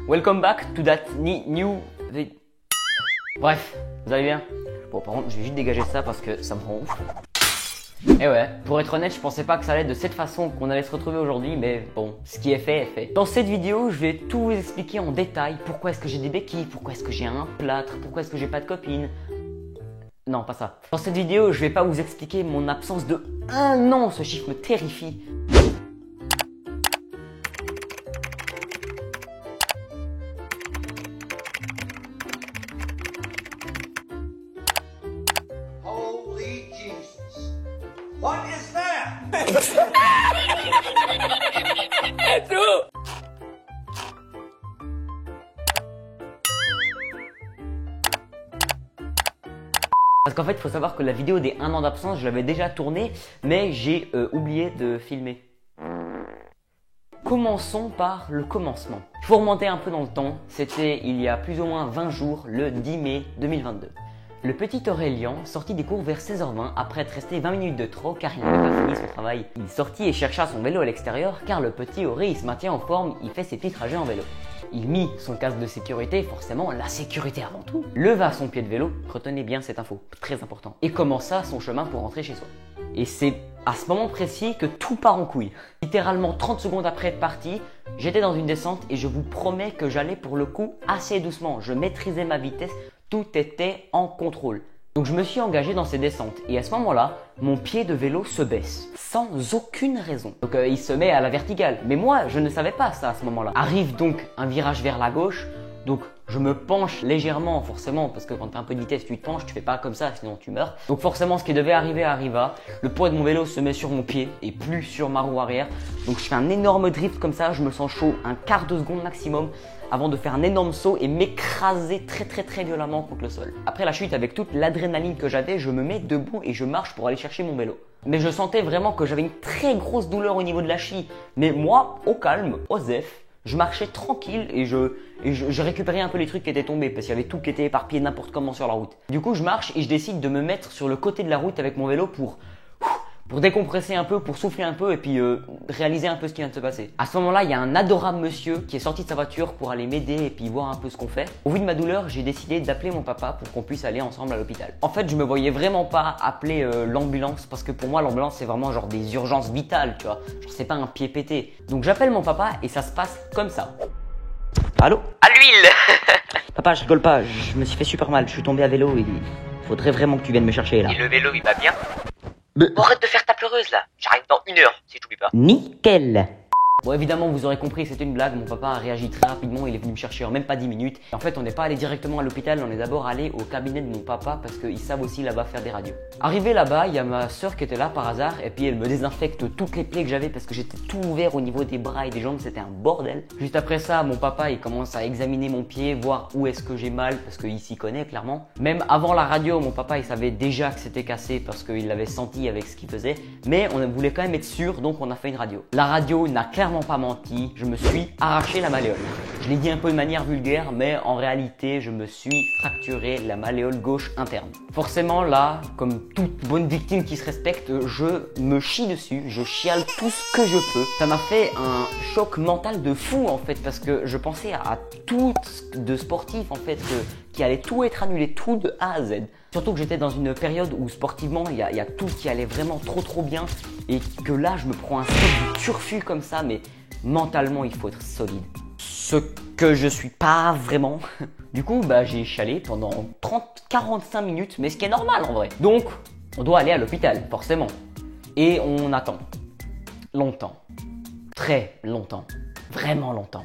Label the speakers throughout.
Speaker 1: Welcome back to that new... Bref, vous allez bien? Bon, par contre, je vais juste dégager ça parce que ça me rend ouf. Et ouais, pour être honnête, je pensais pas que ça allait être de cette façon qu'on allait se retrouver aujourd'hui, mais bon, ce qui est fait est fait. Dans cette vidéo, je vais tout vous expliquer en détail. Pourquoi est-ce que j'ai des béquilles? Pourquoi est-ce que j'ai un plâtre? Pourquoi est-ce que j'ai pas de copine? Non, pas ça. Dans cette vidéo, je vais pas vous expliquer mon absence de 1 an, ce chiffre me terrifie.
Speaker 2: Holy Jesus. What is that?
Speaker 1: Parce qu'en fait, il faut savoir que la vidéo des 1 an d'absence, je l'avais déjà tournée, mais j'ai oublié de filmer. Commençons par le commencement. Il faut remonter un peu dans le temps, c'était il y a plus ou moins 20 jours, le 10 mai 2022. Le petit Aurélien sortit des cours vers 16h20 après être resté 20 minutes de trop car il n'avait pas fini son travail. Il sortit et chercha son vélo à l'extérieur car le petit Auré il se maintient en forme, il fait ses petits trajets en vélo. Il mit son casque de sécurité, forcément la sécurité avant tout, leva son pied de vélo, retenez bien cette info, très important, et commença son chemin pour rentrer chez soi. Et c'est à ce moment précis que tout part en couille. Littéralement 30 secondes après être parti, j'étais dans une descente et je vous promets que j'allais pour le coup assez doucement, je maîtrisais ma vitesse, tout était en contrôle. Donc je me suis engagé dans ces descentes et à ce moment-là, mon pied de vélo se baisse sans aucune raison. Donc il se met à la verticale. Mais moi, je ne savais pas ça à ce moment-là. Arrive donc un virage vers la gauche. Donc je me penche légèrement forcément parce que quand tu as un peu de vitesse tu te penches, tu fais pas comme ça sinon tu meurs. Donc forcément ce qui devait arriver arriva. Le poids de mon vélo se met sur mon pied et plus sur ma roue arrière. Donc je fais un énorme drift comme ça, je me sens chaud un quart de seconde maximum avant de faire un énorme saut et m'écraser très violemment contre le sol. Après la chute avec toute l'adrénaline que j'avais, je me mets debout et je marche pour aller chercher mon vélo. Mais je sentais vraiment que j'avais une très grosse douleur au niveau de la cheville. Mais moi, au calme, au zef, je marchais tranquille et je récupérais un peu les trucs qui étaient tombés parce qu'il y avait tout qui était éparpillé n'importe comment sur la route. Du coup, je marche et je décide de me mettre sur le côté de la route avec mon vélo pour décompresser un peu, pour souffler un peu et puis réaliser un peu ce qui vient de se passer. À ce moment-là, il y a un adorable monsieur qui est sorti de sa voiture pour aller m'aider et puis voir un peu ce qu'on fait. Au vu de ma douleur, j'ai décidé d'appeler mon papa pour qu'on puisse aller ensemble à l'hôpital. En fait, je me voyais vraiment pas appeler l'ambulance parce que pour moi, l'ambulance, c'est vraiment genre des urgences vitales, tu vois. Genre, c'est pas un pied pété. Donc j'appelle mon papa et ça se passe comme ça. Allô? À l'huile. Papa, je rigole pas, je me suis fait super mal. Je suis tombé à vélo et il faudrait vraiment que tu viennes me chercher là.
Speaker 3: Et le vélo, il va bien?
Speaker 1: Mais...
Speaker 3: Bon, arrête de faire ta pleureuse là. J'arrive dans 1 heure, si j'oublie pas.
Speaker 1: Nickel. Bon, évidemment, vous aurez compris, c'était une blague. Mon papa a réagi très rapidement, il est venu me chercher en même pas 10 minutes. Et en fait, on n'est pas allé directement à l'hôpital, on est d'abord allé au cabinet de mon papa parce qu'ils savent aussi là-bas faire des radios. Arrivé là-bas, il y a ma soeur qui était là par hasard et puis elle me désinfecte toutes les plaies que j'avais parce que j'étais tout ouvert au niveau des bras et des jambes, c'était un bordel. Juste après ça, mon papa, il commence à examiner mon pied, voir où est-ce que j'ai mal parce qu'il s'y connaît clairement. Même avant la radio, mon papa, il savait déjà que c'était cassé parce qu'il l'avait senti avec ce qu'il faisait. Mais on voulait quand même être sûr, donc on a fait une radio. La radio n'a clairement pas menti. Je me suis arraché la malléole. Je l'ai dit un peu de manière vulgaire, mais en réalité, je me suis fracturé la malléole gauche interne. Forcément, là, comme toute bonne victime qui se respecte, je me chie dessus, je chiale tout ce que je peux. Ça m'a fait un choc mental de fou en fait, parce que je pensais à tout de sportif en fait, qui allait tout être annulé, tout de A à Z. Surtout que j'étais dans une période où sportivement, il y a tout qui allait vraiment trop bien, et que là, je me prends un choc de turfu comme ça, mais mentalement, il faut être solide. Ce que je suis pas vraiment. Du coup, j'ai chialé pendant 30-45 minutes, mais ce qui est normal en vrai. Donc, on doit aller à l'hôpital, forcément. Et on attend. Longtemps. Très longtemps. Vraiment longtemps.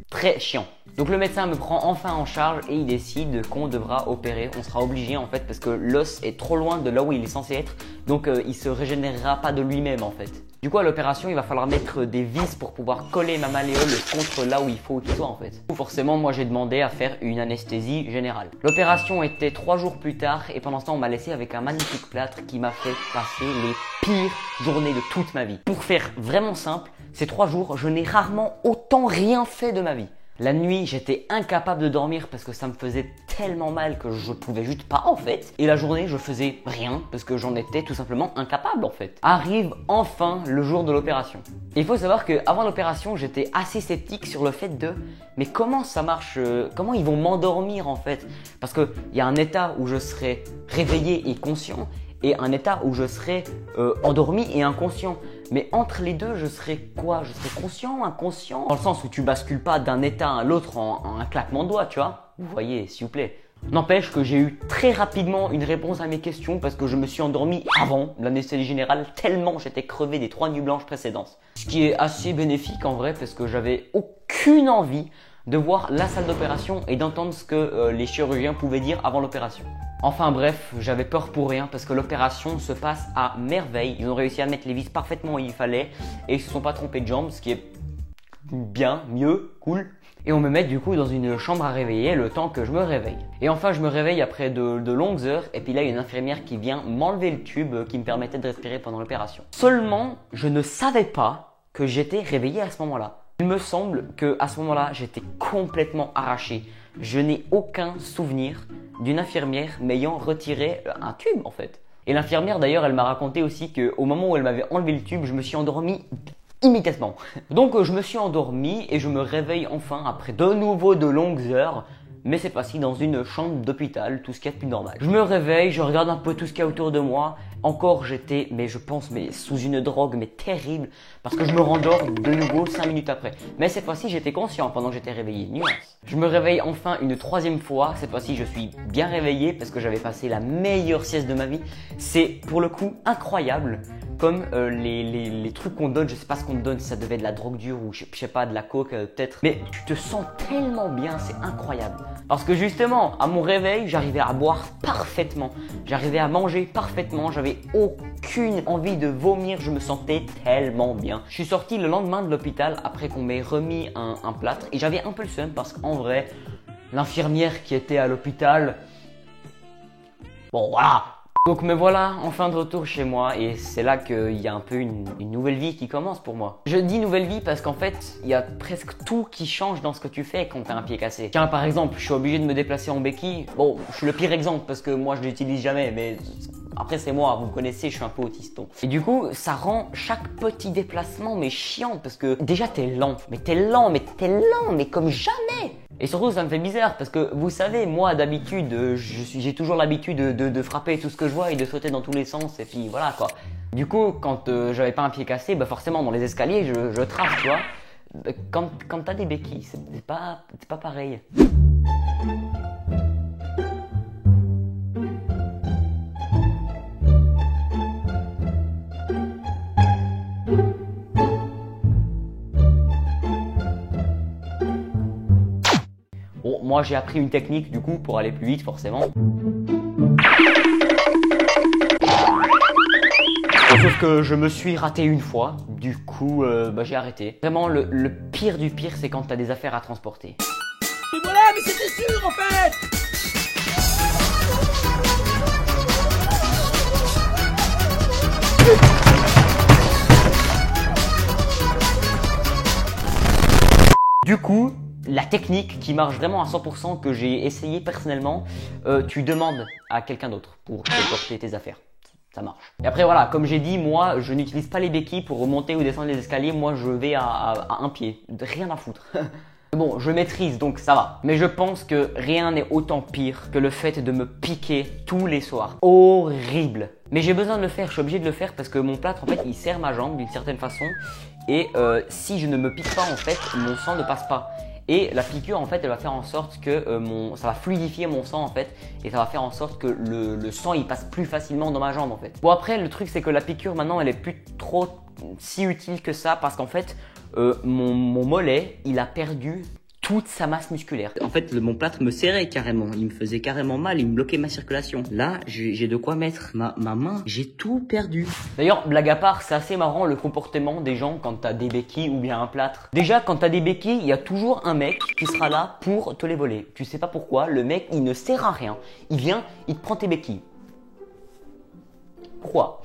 Speaker 1: Très chiant. Donc le médecin me prend enfin en charge et il décide qu'on devra opérer. On sera obligé en fait parce que l'os est trop loin de là où il est censé être. Donc il se régénérera pas de lui-même en fait. Du coup à l'opération il va falloir mettre des vis pour pouvoir coller ma malléole contre là où il faut qu'il soit en fait. Donc, forcément moi j'ai demandé à faire une anesthésie générale. L'opération était 3 jours plus tard et pendant ce temps on m'a laissé avec un magnifique plâtre qui m'a fait passer les pires journées de toute ma vie. Pour faire vraiment simple, ces 3 jours je n'ai rarement autant rien fait de ma vie. La nuit, j'étais incapable de dormir parce que ça me faisait tellement mal que je pouvais juste pas en fait. Et la journée, je faisais rien parce que j'en étais tout simplement incapable en fait. Arrive enfin le jour de l'opération. Il faut savoir qu'avant l'opération, j'étais assez sceptique sur le fait de mais comment ça marche, comment ils vont m'endormir en fait. Parce qu'il y a un état où je serai réveillé et conscient et un état où je serai endormi et inconscient. Mais entre les deux, je serais quoi? Je serais conscient ou inconscient? Dans le sens où tu bascules pas d'un état à l'autre en un claquement de doigts, tu vois? Vous voyez, s'il vous plaît. N'empêche que j'ai eu très rapidement une réponse à mes questions parce que je me suis endormi avant l'anesthésie générale tellement j'étais crevé des 3 nuits blanches précédentes. Ce qui est assez bénéfique en vrai parce que j'avais aucune envie de voir la salle d'opération et d'entendre ce que les chirurgiens pouvaient dire avant l'opération. Enfin bref, j'avais peur pour rien parce que l'opération se passe à merveille. Ils ont réussi à mettre les vis parfaitement où il fallait et ils se sont pas trompés de jambes, ce qui est bien, mieux, cool. Et on me met du coup dans une chambre à réveiller le temps que je me réveille. Et enfin je me réveille après de longues heures et puis là il y a une infirmière qui vient m'enlever le tube qui me permettait de respirer pendant l'opération. Seulement, je ne savais pas que j'étais réveillé à ce moment-là. Il me semble qu'à ce moment-là, j'étais complètement arraché. Je n'ai aucun souvenir d'une infirmière m'ayant retiré un tube en fait. Et l'infirmière d'ailleurs, elle m'a raconté aussi qu'au moment où elle m'avait enlevé le tube, je me suis endormi immédiatement. Donc je me suis endormi et je me réveille enfin après de nouveau de longues heures. Mais cette fois-ci dans une chambre d'hôpital, tout ce qu'il y a de plus normal. Je me réveille, je regarde un peu tout ce qu'il y a autour de moi. Encore j'étais, mais je pense, sous une drogue, mais terrible, parce que je me rendors de nouveau 5 minutes après. Mais cette fois-ci j'étais conscient pendant que j'étais réveillé, nuance. Je me réveille enfin une 3e fois, cette fois-ci je suis bien réveillé parce que j'avais passé la meilleure sieste de ma vie. C'est pour le coup incroyable. Comme les trucs qu'on donne, je sais pas ce qu'on te donne, si ça devait être de la drogue dure ou je sais pas, de la coke peut-être. Mais tu te sens tellement bien, c'est incroyable. Parce que justement, à mon réveil, j'arrivais à boire parfaitement. J'arrivais à manger parfaitement, j'avais aucune envie de vomir, je me sentais tellement bien. Je suis sorti le lendemain de l'hôpital après qu'on m'ait remis un plâtre et j'avais un peu le seum parce qu'en vrai, l'infirmière qui était à l'hôpital, bon voilà. Donc me voilà enfin de retour chez moi et c'est là qu'il y a un peu une nouvelle vie qui commence pour moi. Je dis nouvelle vie parce qu'en fait, il y a presque tout qui change dans ce que tu fais quand tu as un pied cassé. Tiens, par exemple, je suis obligé de me déplacer en béquille. Bon, je suis le pire exemple parce que moi je l'utilise jamais, mais après c'est moi, vous me connaissez, je suis un peu autiste. Donc. Et du coup, ça rend chaque petit déplacement mais chiant parce que déjà t'es lent, mais comme jamais. Et surtout, ça me fait bizarre parce que vous savez, moi d'habitude, j'ai toujours l'habitude de frapper tout ce que je vois et de sauter dans tous les sens et puis voilà quoi. Du coup, quand j'avais pas un pied cassé, bah forcément dans les escaliers, je trace, tu vois. Quand t'as des béquilles, c'est pas pareil. Bon, moi j'ai appris une technique du coup pour aller plus vite forcément. Sauf que je me suis raté une fois, du coup j'ai arrêté. Vraiment le pire du pire c'est quand t'as des affaires à transporter.
Speaker 4: Mais voilà, mais c'était sûr en fait.
Speaker 1: Du coup, la technique qui marche vraiment à 100% que j'ai essayé personnellement, tu demandes à quelqu'un d'autre pour te porter tes affaires. Ça marche. Et après voilà, comme j'ai dit, moi je n'utilise pas les béquilles pour remonter ou descendre les escaliers, moi je vais à un pied, rien à foutre. Bon, je maîtrise donc ça va. Mais je pense que rien n'est autant pire que le fait de me piquer tous les soirs. Horrible. Mais j'ai besoin de le faire, je suis obligé de le faire parce que mon plâtre en fait il serre ma jambe d'une certaine façon. Et si je ne me pique pas en fait, mon sang ne passe pas. Et la piqûre en fait elle va faire en sorte que ça va fluidifier mon sang en fait. Et ça va faire en sorte que le sang il passe plus facilement dans ma jambe en fait. Bon après le truc c'est que la piqûre maintenant elle est plus trop si utile que ça. Parce qu'en fait mon mollet il a perdu toute sa masse musculaire. En fait mon plâtre me serrait carrément, il me faisait carrément mal, il me bloquait ma circulation. Là j'ai de quoi mettre ma main, j'ai tout perdu. D'ailleurs blague à part, c'est assez marrant le comportement des gens quand t'as des béquilles ou bien un plâtre. Déjà quand t'as des béquilles, il y a toujours un mec qui sera là pour te les voler. Tu sais pas pourquoi, le mec il ne sert à rien. Il vient, il te prend tes béquilles. Pourquoi?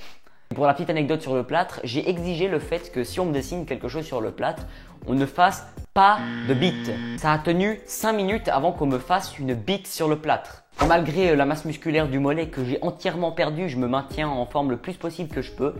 Speaker 1: Pour la petite anecdote sur le plâtre, j'ai exigé le fait que si on me dessine quelque chose sur le plâtre, on ne fasse pas de bite. Ça a tenu 5 minutes avant qu'on me fasse une bite sur le plâtre. Malgré la masse musculaire du mollet que j'ai entièrement perdue, je me maintiens en forme le plus possible que je peux.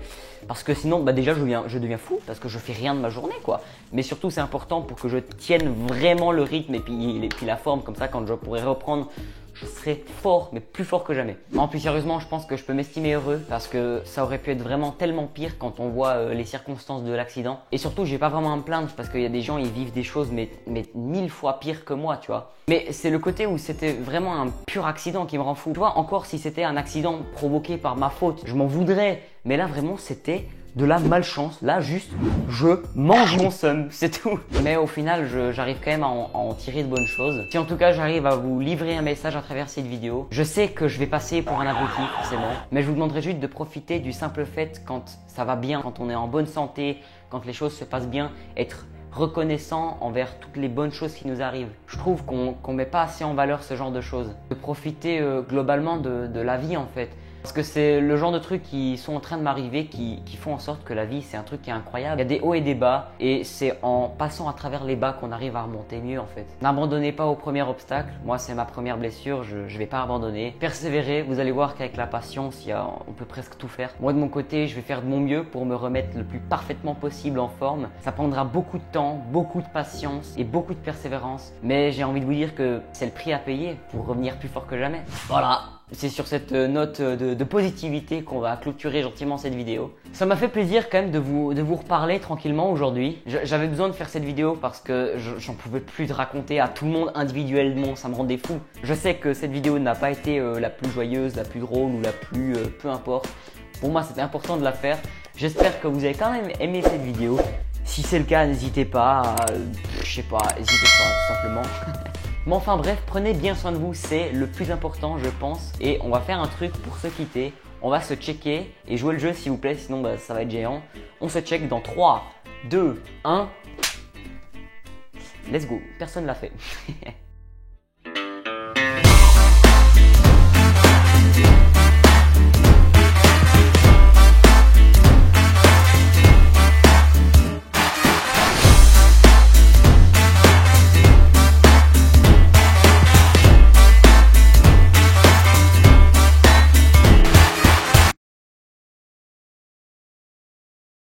Speaker 1: Parce que sinon, déjà, je deviens fou parce que je fais rien de ma journée, quoi. Mais surtout, c'est important pour que je tienne vraiment le rythme et puis la forme. Comme ça, quand je pourrai reprendre, je serai fort, mais plus fort que jamais. En plus, sérieusement, je pense que je peux m'estimer heureux parce que ça aurait pu être vraiment tellement pire quand on voit les circonstances de l'accident. Et surtout, j'ai pas vraiment à me plaindre parce qu'il y a des gens, ils vivent des choses mais 1000 fois pire que moi, tu vois. Mais c'est le côté où c'était vraiment un pur accident qui me rend fou. Tu vois, encore si c'était un accident provoqué par ma faute, je m'en voudrais. Mais là, vraiment, c'était de la malchance. Là, juste, je mange mon seum, c'est tout. Mais au final, j'arrive quand même à en tirer de bonnes choses. Si en tout cas, j'arrive à vous livrer un message à travers cette vidéo, je sais que je vais passer pour un abruti, forcément. Mais je vous demanderai juste de profiter du simple fait quand ça va bien, quand on est en bonne santé, quand les choses se passent bien, être reconnaissant envers toutes les bonnes choses qui nous arrivent. Je trouve qu'on met pas assez en valeur ce genre de choses. De profiter globalement de la vie en fait. Parce que c'est le genre de trucs qui sont en train de m'arriver qui font en sorte que la vie c'est un truc qui est incroyable. Il y a des hauts et des bas et c'est en passant à travers les bas qu'on arrive à remonter mieux en fait. N'abandonnez pas au premier obstacle. Moi c'est ma première blessure, je vais pas abandonner. Persévérez, vous allez voir qu'avec la patience on peut presque tout faire. Moi de mon côté je vais faire de mon mieux pour me remettre le plus parfaitement possible en forme. Ça prendra beaucoup de temps, beaucoup de patience et beaucoup de persévérance. Mais j'ai envie de vous dire que c'est le prix à payer pour revenir plus fort que jamais. Voilà. C'est sur cette note de positivité qu'on va clôturer gentiment cette vidéo. Ça m'a fait plaisir quand même de vous reparler tranquillement aujourd'hui. J'avais besoin de faire cette vidéo parce que j'en pouvais plus de raconter à tout le monde individuellement, ça me rendait fou. Je sais que cette vidéo n'a pas été la plus joyeuse, la plus drôle ou la plus peu importe. Pour moi c'était important de la faire. J'espère que vous avez quand même aimé cette vidéo. Si c'est le cas, n'hésitez pas, je sais pas, n'hésitez pas tout simplement. Mais enfin bref, prenez bien soin de vous, c'est le plus important je pense. Et on va faire un truc pour se quitter. On va se checker et jouer le jeu s'il vous plaît, sinon ça va être géant. On se check dans 3, 2, 1. Let's go, personne l'a fait.